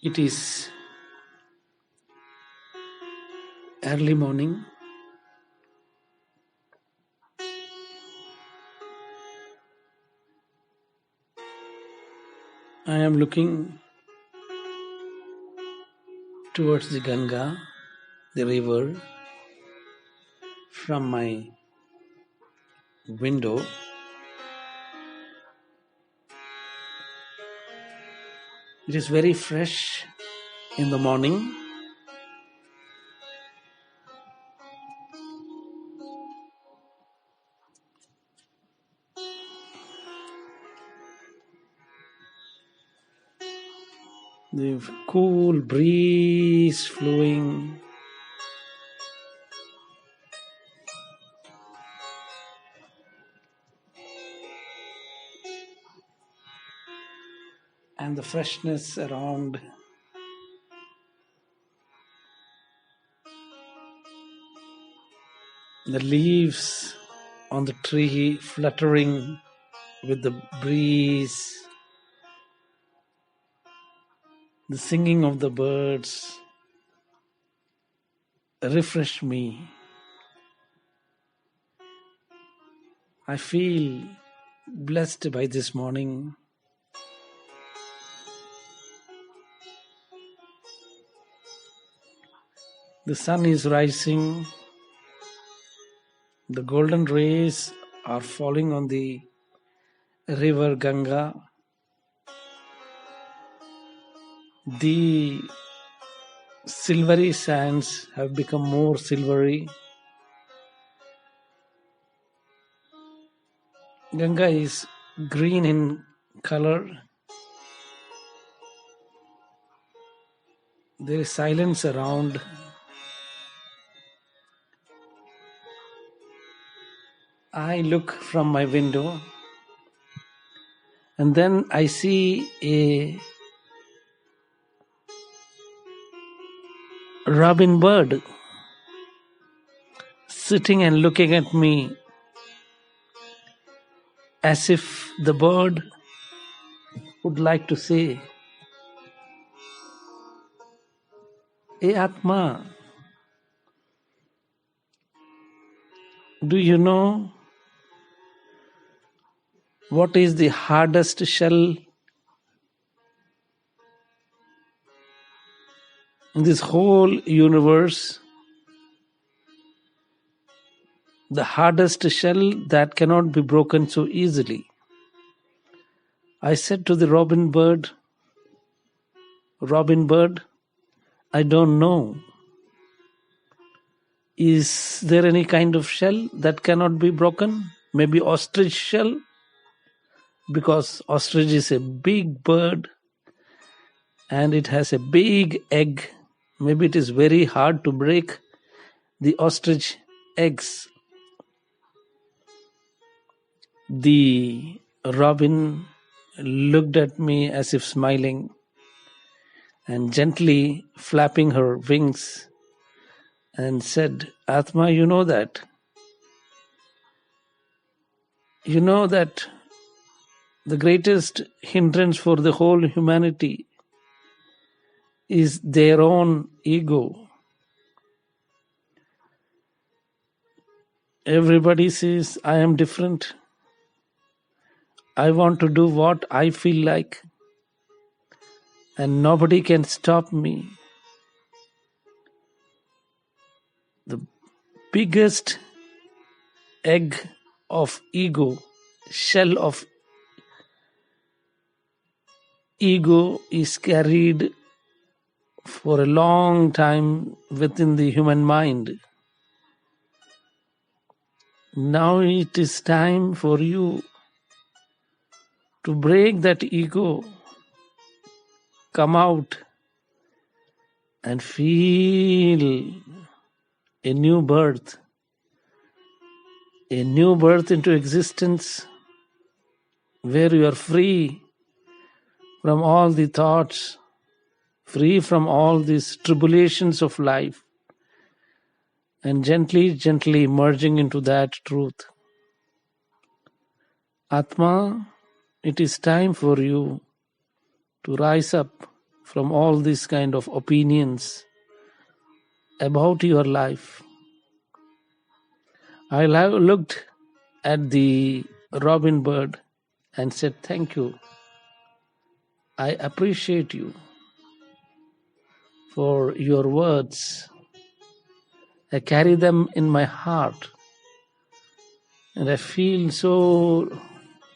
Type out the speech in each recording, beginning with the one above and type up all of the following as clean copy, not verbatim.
It is early morning. I am looking towards the Ganga, the river, from my window. It is very fresh in the morning. The cool breeze flowing. And the freshness around. The leaves on the tree fluttering with the breeze. The singing of the birds refresh me. I feel blessed by this morning. The sun is rising. The golden rays are falling on the river Ganga. The silvery sands have become more silvery. Ganga is green in color. There is silence around. I look from my window and then I see a robin bird sitting and looking at me as if the bird would like to say, "Hey Atma, do you know what is the hardest shell in this whole universe? The hardest shell that cannot be broken so easily." I said to the robin bird, I don't know. Is there any kind of shell that cannot be broken? Maybe ostrich shell? Because ostrich is a big bird and it has a big egg. Maybe it is very hard to break the ostrich eggs. The robin looked at me as if smiling and gently flapping her wings and said, "Atma, you know that the greatest hindrance for the whole humanity is their own ego. Everybody says, I am different. I want to do what I feel like, and nobody can stop me. The biggest egg of ego, shell of ego is carried for a long time within the human mind. Now it is time for you to break that ego, come out and feel a new birth into existence where you are free from all the thoughts, free from all these tribulations of life, and gently merging into that truth. Atma, it is time for you to rise up from all these kind of opinions about your life. I looked at the robin bird and said, "Thank you. I appreciate you for your words. I carry them in my heart, and I feel so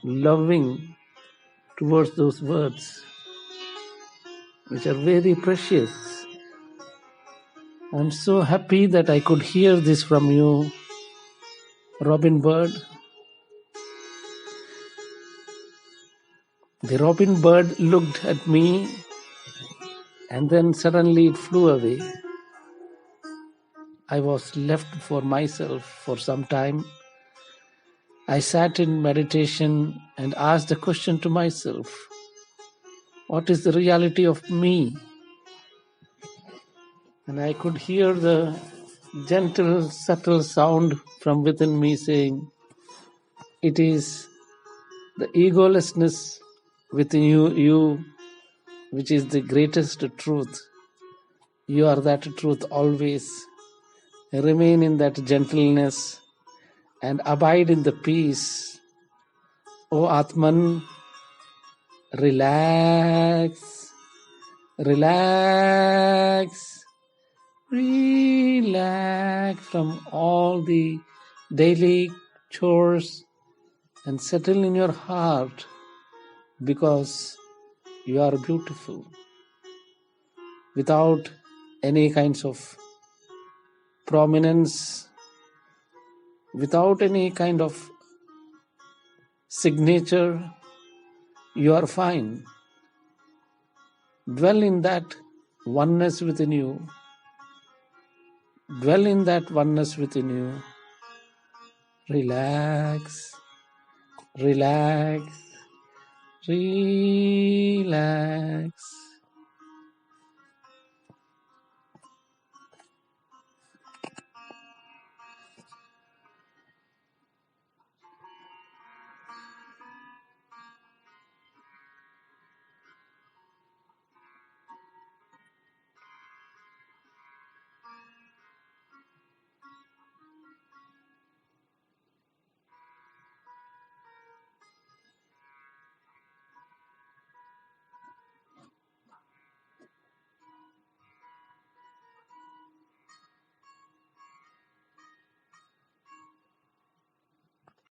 loving towards those words, which are very precious. I'm so happy that I could hear this from you, robin bird." The robin bird looked at me and then suddenly it flew away. I was left for myself for some time. I sat in meditation and asked the question to myself, what is the reality of me? And I could hear the gentle, subtle sound from within me saying, it is the egolessness within you which is the greatest truth. You are that truth always. Remain in that gentleness and abide in the peace. O Atman, relax, relax, relax from all the daily chores and settle in your heart, because you are beautiful without any kinds of prominence, without any kind of signature. You are fine. Dwell in that oneness within you. Dwell in that oneness within you. Relax, relax, relax.